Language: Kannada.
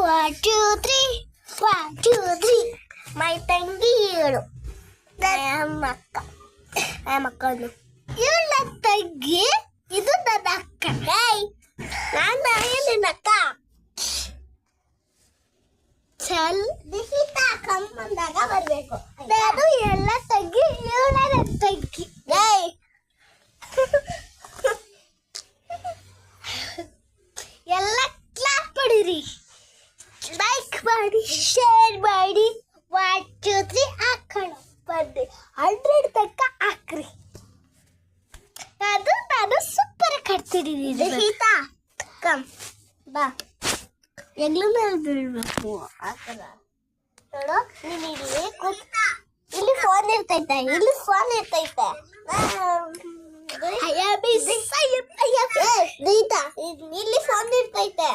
1 2 3 1 2 3 ಮೈ ತಂಗಿ ಹೇಳು ಅಕ್ಕನು ಇವಳ ತಂಗಿ ಇದು ನನ್ನ ಅಕ್ಕ ನಾನು ನಿನ್ನ ಅಕ್ಕ ಚಲ್ ದಿಹಿತ ಕಮ್ಮಂದಾಗ ಬರ್ಬೇಕು ನಾನು ಎಲ್ಲ ತಂಗಿ ಇವಳ ನನ್ನ ತಂಗಿ ಎಲ್ಲ ಕ್ಲಾಪ್ ಮಾಡಿರಿ ಲೈಕ್ ಮಾಡಿ ಶೇರ್ ಮಾಡಿ 1 2 3 ಹಾಕೋಣ ಬಂದೆ 100 ತನಕ ಹಾಕ್ರಿ ನಾನು ಸೂಪರ್ ಕಟ್ತೀನಿ ಗೀತಾ ಕಮ್ ಬಾ ಎಗ್ಲ ಮೇಲೆ ಬೀಳ್ಬೇಕು ಆ ಥರ ನೋಡು ನೀನು ಇಲ್ಲಿ ಫೋನ್ ಇರ್ತೈತೆ ಇಲ್ಲಿ ಫೋನ್ ಇರ್ತೈತೆ ಗೀತಾ ಇಲ್ಲಿ ಫೋನ್ ಇರ್ತೈತೆ